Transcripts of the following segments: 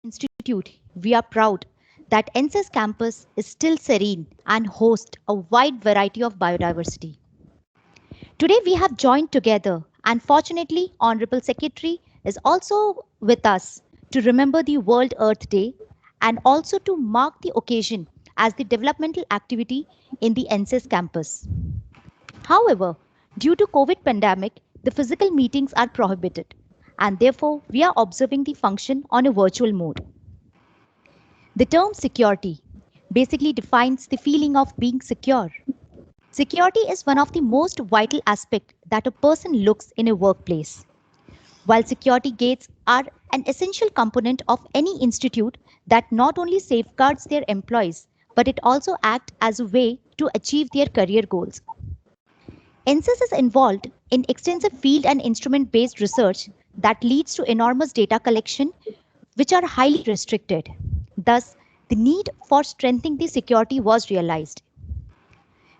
Institute, we are proud that NSS campus is still serene and hosts a wide variety of biodiversity. Today we have joined together and fortunately Honorable Secretary is also with us to remember the World Earth Day and also to mark the occasion as the developmental activity in the NSS campus. However, due to COVID pandemic, the physical meetings are prohibited and therefore we are observing the function on a virtual mode. The term security basically defines the feeling of being secure. Security is one of the most vital aspects that a person looks in a workplace. While security gates are an essential component of any institute that not only safeguards their employees, but it also acts as a way to achieve their career goals. NSS is involved in extensive field and instrument-based research that leads to enormous data collection, which are highly restricted. Thus, the need for strengthening the security was realized.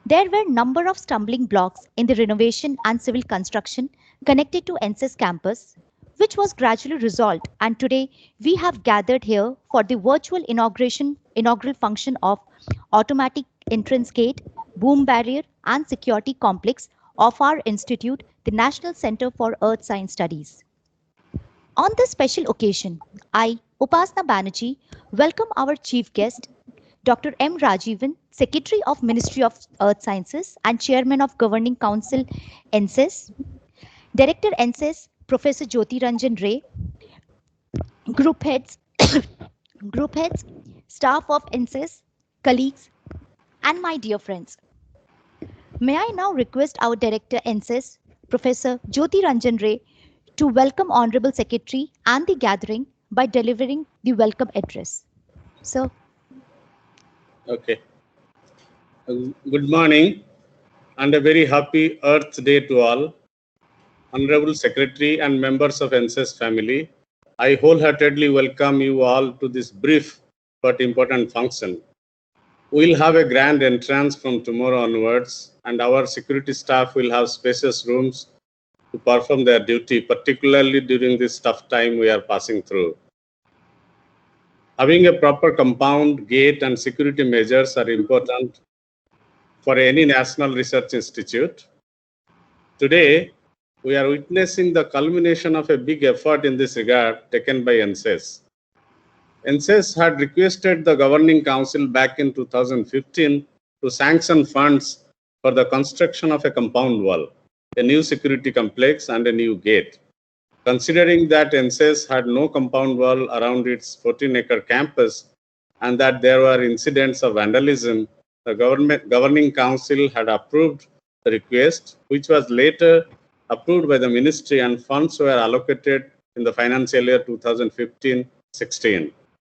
There were a number of stumbling blocks in the renovation and civil construction connected to NSS campus, which was gradually resolved. And today we have gathered here for the virtual inaugural function of automatic entrance gate, boom barrier, and security complex of our institute, the National Center for Earth Science Studies. On this special occasion, I, Upasna Banerjee, welcome our chief guest, Dr. M. Rajivan, Secretary of Ministry of Earth Sciences and Chairman of Governing Council, NSS, Director NSS, Professor Jyoti Ranjan Ray, Group Heads, Group Heads, staff of NSS, colleagues, and my dear friends. May I now request our Director NSS, Professor Jyoti Ranjan Ray, to welcome Honorable Secretary and the gathering by delivering the welcome address. Sir. Okay. Good morning and a very happy Earth Day to all. Honorable Secretary and members of NSS family, I wholeheartedly welcome you all to this brief but important function. We'll have a grand entrance from tomorrow onwards, and our security staff will have spacious rooms to perform their duty, particularly during this tough time we are passing through. Having a proper compound, gate, and security measures are important for any national research institute. Today, we are witnessing the culmination of a big effort in this regard taken by NSS. NSS had requested the Governing Council back in 2015 to sanction funds for the construction of a compound wall, a new security complex, and a new gate. Considering that NSS had no compound wall around its 14-acre campus and that there were incidents of vandalism, the Governing Council had approved the request, which was later approved by the ministry, and funds were allocated in the financial year 2015-16.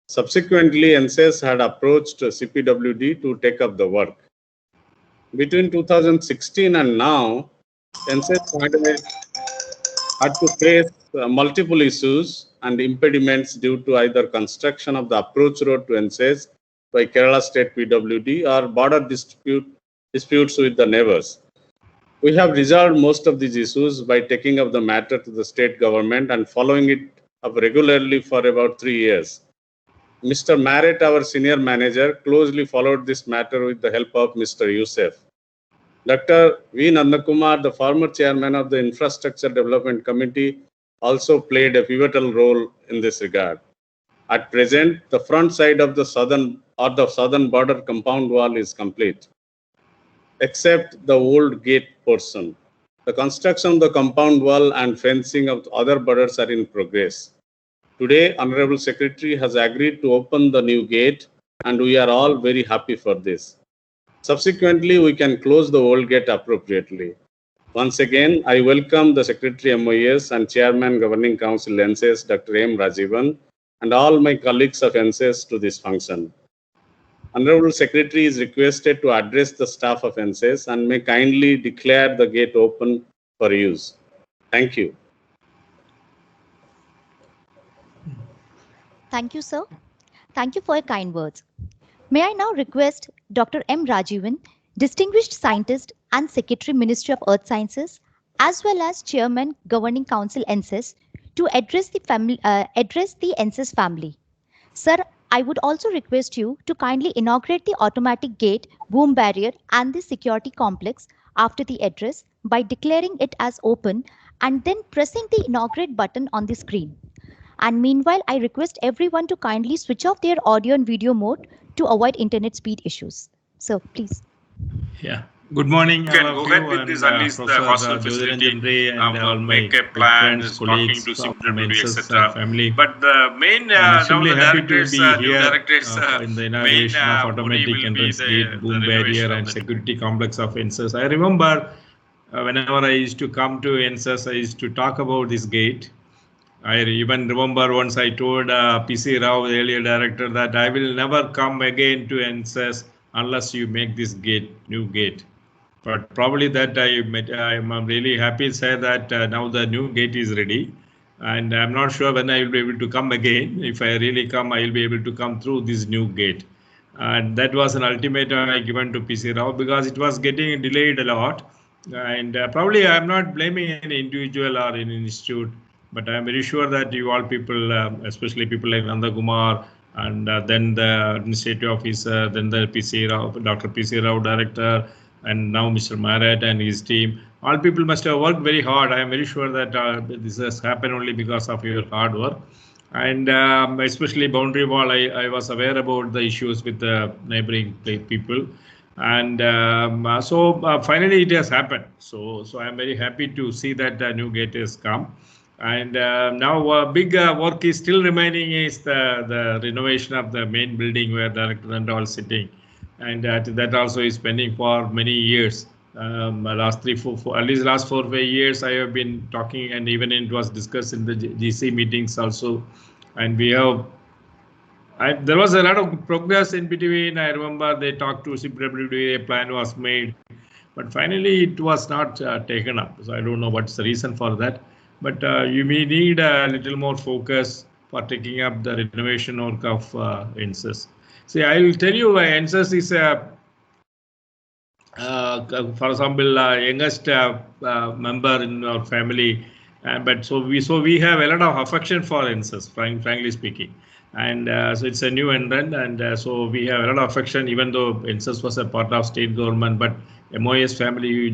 Subsequently, NSS had approached CPWD to take up the work. Between 2016 and now, NSS had to face multiple issues and impediments due to either construction of the approach road to NSS by Kerala State PWD or border disputes with the neighbors. We have resolved most of these issues by taking up the matter to the state government and following it up regularly for about 3 years. Mr. Marrett, our senior manager, closely followed this matter with the help of Mr. Youssef. Dr. V. Nandakumar, the former chairman of the Infrastructure Development Committee, also played a pivotal role in this regard. At present, the front side of the southern border compound wall is complete, except the old gate portion. The construction of the compound wall and fencing of the other borders are in progress. Today, Honorable Secretary has agreed to open the new gate, and we are all very happy for this. Subsequently, we can close the old gate appropriately. Once again, I welcome the Secretary MOES and Chairman Governing Council NSS, Dr. M. Rajivan, and all my colleagues of NSS to this function. Honorable Secretary is requested to address the staff of NSS and may kindly declare the gate open for use. Thank you. Thank you, sir. Thank you for your kind words. May I now request Dr. M. Rajivan, Distinguished Scientist and Secretary, Ministry of Earth Sciences, as well as Chairman, Governing Council NSS, to address the NSS family. Sir, I would also request you to kindly inaugurate the automatic gate, boom barrier, and the security complex after the address by declaring it as open and then pressing the inaugurate button on the screen. And meanwhile, I request everyone to kindly switch off their audio and video mode to avoid internet speed issues. So please. Yeah. Good morning. You can go ahead with this, at least the hostel facility, make a plan, talking to CPWD, etc. Family. But the main, now the directors, new directors, in the inauguration of automatic entrance gate, boom barrier, and security complex of NSS. I remember whenever I used to come to NSS, I used to talk about this gate. I even remember once I told PC Rao, the earlier director, that I will never come again to NSS unless you make this gate, new gate. But probably that I'm really happy to say that now the new gate is ready. And I'm not sure when I will be able to come again. If I really come, I will be able to come through this new gate. And that was an ultimatum I given to PC Rao because it was getting delayed a lot. And probably I'm not blaming any individual or any institute, but I'm very sure that you all people, especially people like Nanda Kumar, and then the administrative officer, then the PC Rao, Dr. PC Rao, director, and now Mr. Marat and his team, all people must have worked very hard. I am very sure that this has happened only because of your hard work. And especially boundary wall, I was aware about the issues with the neighboring people. And so finally it has happened. So I am very happy to see that the new gate has come. And now big work is still remaining is the renovation of the main building where Director and all sitting. And that also is pending for many years. Last 4 or 5 years, I have been talking, and even it was discussed in the GC meetings also. And we have, there was a lot of progress in between. I remember they talked to CPWD, a plan was made, but finally it was not taken up. So I don't know what's the reason for that. But you may need a little more focus for taking up the renovation work of NSS. See, I will tell you, NSS is a, for example, youngest member in our family, but so we have a lot of affection for NSS, frankly speaking, and so it's a new entrant, and so we have a lot of affection, even though NSS was a part of state government, but MOS family you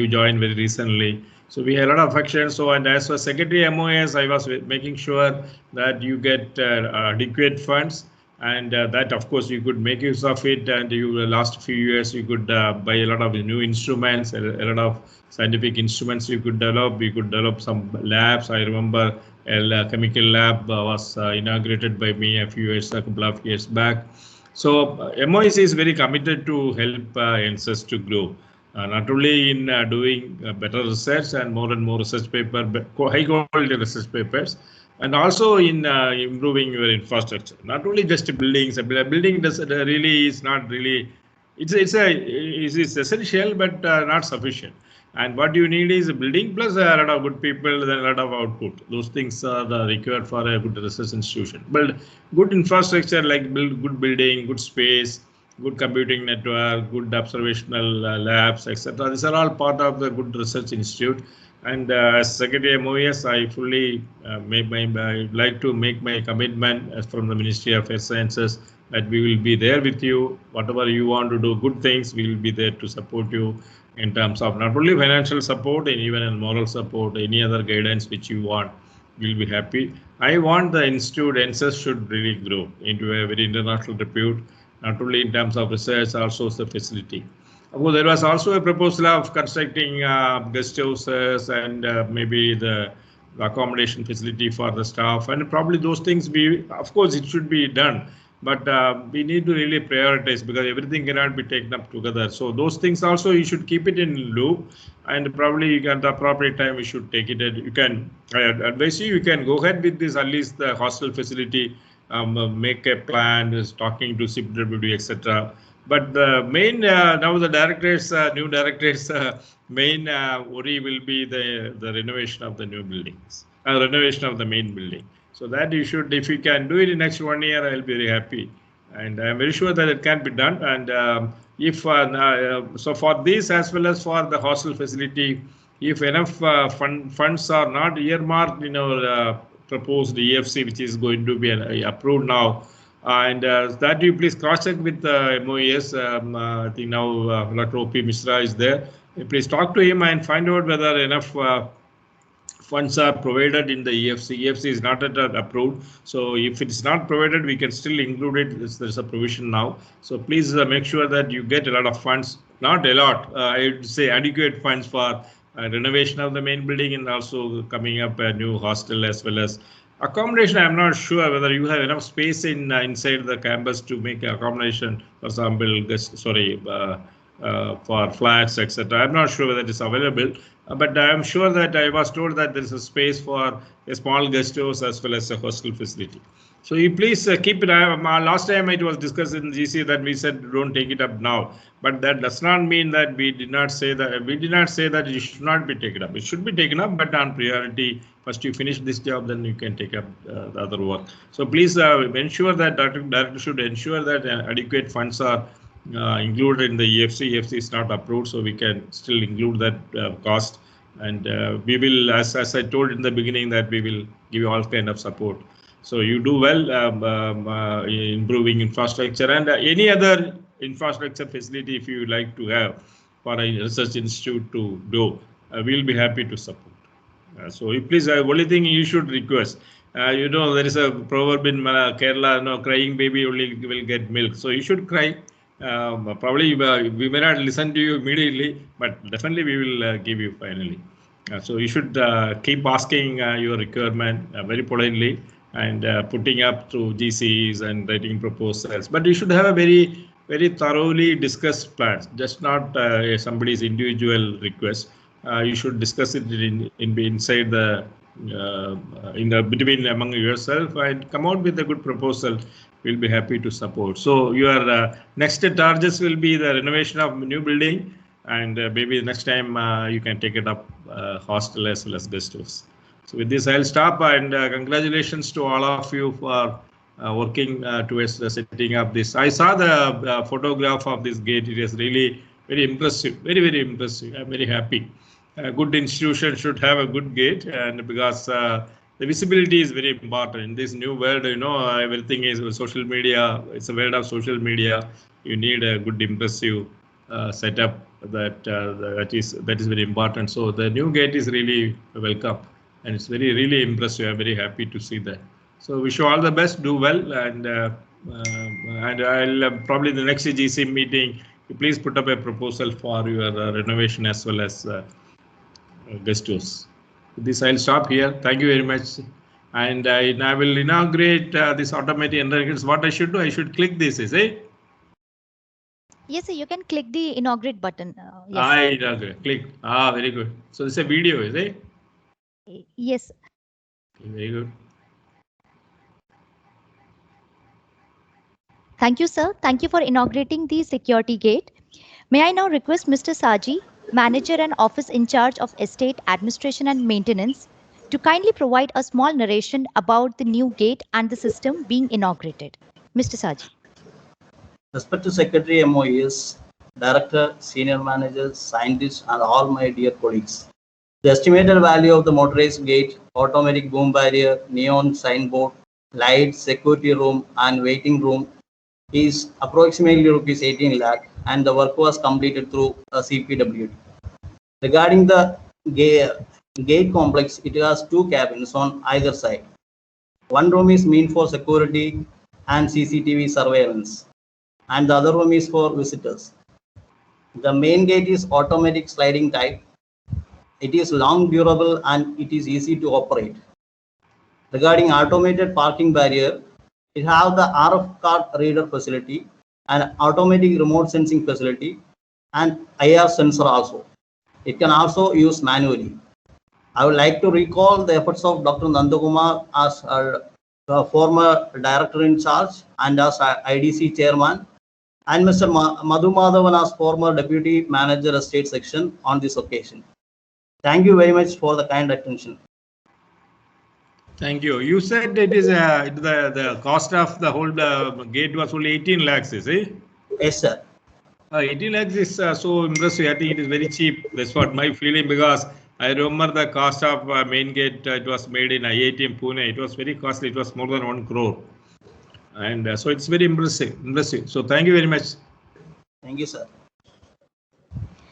joined very recently. So we have a lot of affection. So, and as for Secretary MOS, I was making sure that you get adequate funds, and that of course you could make use of it. And you the last few years you could buy a lot of new instruments, a lot of scientific instruments you could develop. You could develop some labs. I remember a chemical lab was inaugurated by me a couple of years back. So MOS is very committed to help NSS to grow. Not only in doing better research and more research paper, high quality research papers, and also in improving your infrastructure. Not only just buildings. A building really is not really. It's essential, but not sufficient. And what you need is a building plus a lot of good people, then a lot of output. Those things are required for a good research institution. Build good infrastructure like good building, good space, good computing network, good observational labs, etc. These are all part of the good research institute. And as Secretary MOS, I fully like to make my commitment from the Ministry of Earth Sciences that we will be there with you. Whatever you want to do, good things, we will be there to support you in terms of not only financial support and even in moral support, any other guidance which you want, we'll be happy. I want the institute, NSS, should really grow into a very international repute, not only in terms of research, also the facility. Well, there was also a proposal of constructing guest houses and maybe the accommodation facility for the staff, and probably those things of course it should be done, but we need to really prioritize because everything cannot be taken up together. So those things also you should keep it in loop, and probably at the appropriate time we should take it. You can, I advise you can go ahead with this, at least the hostel facility, make a plan, is talking to CPWD, etc. But the main now the directors, new directors, main worry will be the renovation of the new buildings, renovation of the main building. So that you should, if you can do it in next 1 year, I'll be very happy, and I'm very sure that it can be done. And if so for this as well as for the hostel facility, if enough funds are not earmarked in our proposed EFC, which is going to be approved now. And that you please cross-check with MOES. I think now Dr. O.P. Mishra is there. Please talk to him and find out whether enough funds are provided in the EFC. EFC is not yet approved. So if it is not provided, we can still include it. There's a provision now. So please make sure that you get a lot of funds, not a lot, I would say adequate funds for renovation of the main building and also coming up a new hostel as well as accommodation. I'm not sure whether you have enough space inside the campus to make accommodation, for example, for flats, etc. I'm not sure whether it is available, but I'm sure that I was told that there is a space for a small guest house as well as a hostel facility. So you please keep it. Last time it was discussed in GC that we said don't take it up now, but that does not mean that we did not say that. We did not say that it should not be taken up. It should be taken up, but on priority. First you finish this job, then you can take up the other work. So please ensure that director should ensure that adequate funds are included in the EFC. EFC is not approved, so we can still include that cost. And we will, as I told in the beginning, that we will give you all kind of support. So you do well improving infrastructure and any other infrastructure facility if you like to have for a research institute to do, we'll be happy to support. So please, only thing you should request, you know, there is a proverb in Kerala, no, crying baby only will get milk. So you should cry. Probably we may not listen to you immediately, but definitely we will give you finally. So you should keep asking your requirement very politely and putting up through GCs and writing proposals. But you should have a very, very thoroughly discussed plans, just not somebody's individual request. You should discuss it inside the between among yourself and come out with a good proposal. We'll be happy to support. So your next targets will be the renovation of new building, and maybe next time you can take it up hostel as well as guest house. So with this, I'll stop, and congratulations to all of you for working towards setting up this. I saw the photograph of this gate. It is really very impressive, very, very impressive. I'm very happy. A good institution should have a good gate, and because the visibility is very important in this new world, you know, everything is social media. It's a world of social media. You need a good, impressive setup that is very important. So the new gate is really welcome, and it's really impressive. I'm very happy to see that. So wish you all the best. Do well, and I'll probably the next GC meeting. Please put up a proposal for your renovation as well as guest house. With this, I'll stop here. Thank you very much. And I will inaugurate this automatic entrance. What I should do, I should click this, is it? Yes, sir, you can click the inaugurate button. Yes. I inaugurate. Click. Very good. So this is a video, is it? Yes. Okay, very good. Thank you, sir. Thank you for inaugurating the security gate. May I now request Mr. Saji, Manager and Office in charge of Estate Administration and Maintenance, to kindly provide a small narration about the new gate and the system being inaugurated. Mr. Saji. Respected Secretary MOES, Director, Senior Managers, Scientists, and all my dear colleagues. The estimated value of the motorized gate, automatic boom barrier, neon signboard, lights, security room, and waiting room is approximately rupees 18 lakh, and the work was completed through CPWD. Regarding the gate complex, it has 2 cabins on either side. One room is meant for security and CCTV surveillance, and the other room is for visitors. The main gate is automatic sliding type. It is long durable and it is easy to operate. Regarding automated parking barrier, it has the RF card reader facility, an automatic remote sensing facility, and IR sensor also. It can also use manually. I would like to recall the efforts of Dr. Nandakumar as a former director in charge and as IDC chairman, and Mr. Madhu Madhavan as former deputy manager estate section on this occasion. Thank you very much for the kind attention. Thank you. You said it is the cost of the whole gate was only 18 lakhs, is it? Yes, sir. 18 lakhs is so impressive. I think it is very cheap. That's what my feeling, because I remember the cost of main gate. It was made in IIT in Pune. It was very costly. It was more than 1 crore. And so it's very impressive. So thank you very much. Thank you, sir.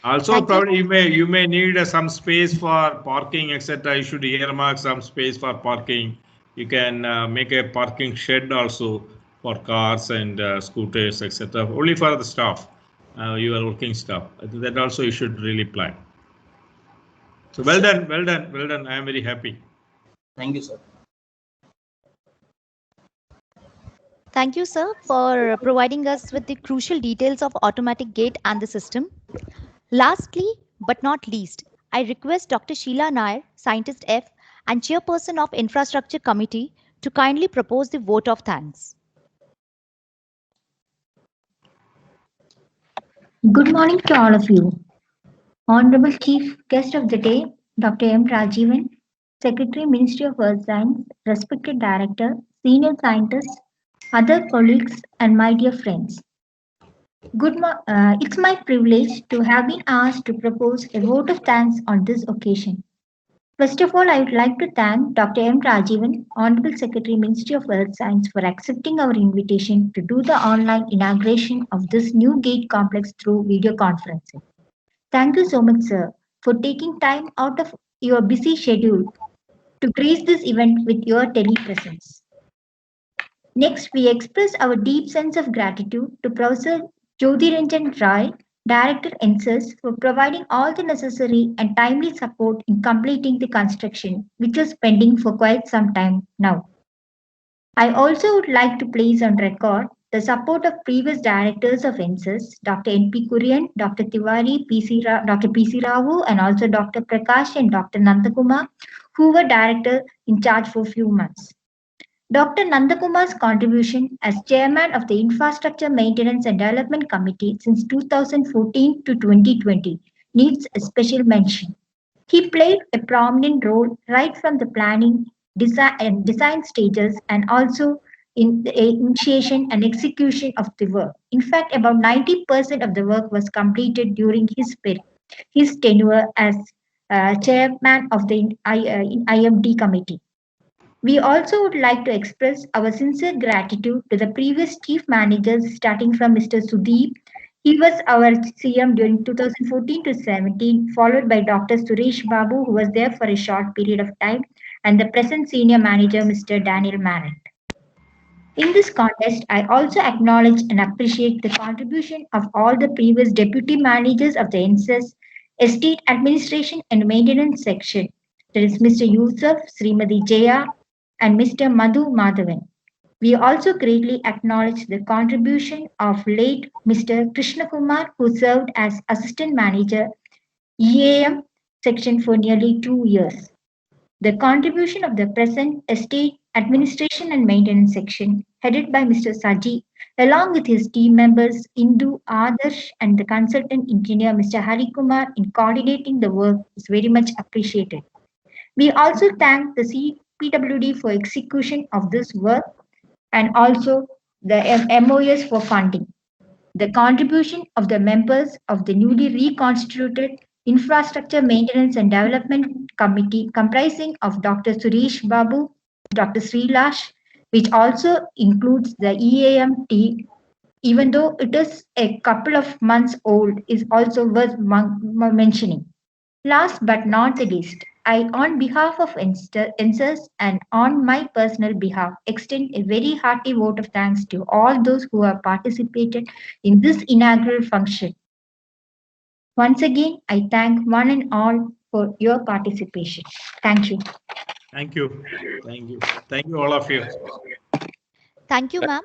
Also, probably you may need some space for parking, etc. You should earmark some space for parking. You can make a parking shed also for cars and scooters, etc. Only for the staff, your working staff. That also you should really plan. So well done, well done, well done. I am very happy. Thank you, sir. Thank you, sir, for providing us with the crucial details of automatic gate and the system. Lastly, but not least, I request Dr. Sheila Nair, Scientist F and Chairperson of Infrastructure Committee, to kindly propose the vote of thanks. Good morning to all of you. Honorable Chief Guest of the Day, Dr. M. Rajivan, Secretary, Ministry of Earth Science, respected Director, Senior Scientists, other colleagues, and my dear friends. It's my privilege to have been asked to propose a vote of thanks on this occasion. First of all, I would like to thank Dr. M. Rajivan, Honorable Secretary, Ministry of Earth Science, for accepting our invitation to do the online inauguration of this new gate complex through video conferencing. Thank you so much, sir, for taking time out of your busy schedule to grace this event with your telepresence. Next, we express our deep sense of gratitude to Professor Jyotiranjan Rai, Director NSES, for providing all the necessary and timely support in completing the construction, which was pending for quite some time now. I also would like to place on record the support of previous directors of NSES, Dr. N.P. Kurian, Dr. Tiwari, Dr. P.C. Rao, and also Dr. Prakash and Dr. Nandakumar, who were directors in charge for a few months. Dr. Nandakumar's contribution as chairman of the Infrastructure Maintenance and Development Committee since 2014 to 2020 needs a special mention. He played a prominent role right from the planning, design stages, and also in the initiation and execution of the work. In fact, about 90% of the work was completed during his tenure as chairman of the IMD committee. We also would like to express our sincere gratitude to the previous chief managers, starting from Mr. Sudeep. He was our CM during 2014 to 17, followed by Dr. Suresh Babu, who was there for a short period of time, and the present senior manager, Mr. Daniel Marat. In this context, I also acknowledge and appreciate the contribution of all the previous deputy managers of the NSES Estate Administration and Maintenance section. There is Mr. Yusuf, Srimati Jaya, and Mr. Madhu Madhavan. We also greatly acknowledge the contribution of late Mr. Krishna Kumar, who served as Assistant Manager, EAM section for nearly 2 years. The contribution of the present Estate Administration and Maintenance section, headed by Mr. Saji, along with his team members Indu, Adarsh, and the consultant engineer Mr. Hari Kumar in coordinating the work, is very much appreciated. We also thank the CPWD for execution of this work and also the MOS for funding. The contribution of the members of the newly reconstituted Infrastructure Maintenance and Development Committee, comprising of Dr. Suresh Babu, Dr. Srilash, which also includes the EAM team, even though it is a couple of months old, is also worth mentioning. Last but not the least, I, on behalf of NSES and on my personal behalf, extend a very hearty vote of thanks to all those who have participated in this inaugural function. Once again, I thank one and all for your participation. Thank you. Thank you. Thank you. Thank you, all of you. Thank you, ma'am.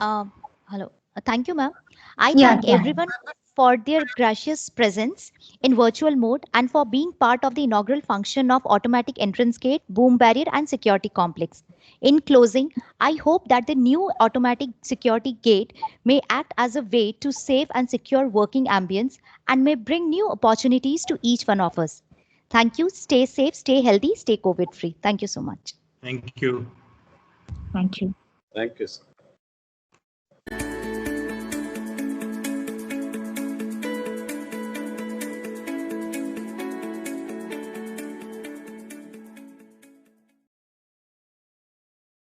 Hello. Thank you, ma'am. I thank everyone for their gracious presence in virtual mode and for being part of the inaugural function of Automatic Entrance Gate, Boom Barrier and Security Complex. In closing, I hope that the new automatic security gate may act as a way to save and secure working ambience and may bring new opportunities to each one of us. Thank you. Stay safe, stay healthy, stay COVID-free. Thank you so much. Thank you. Thank you. Thank you, sir.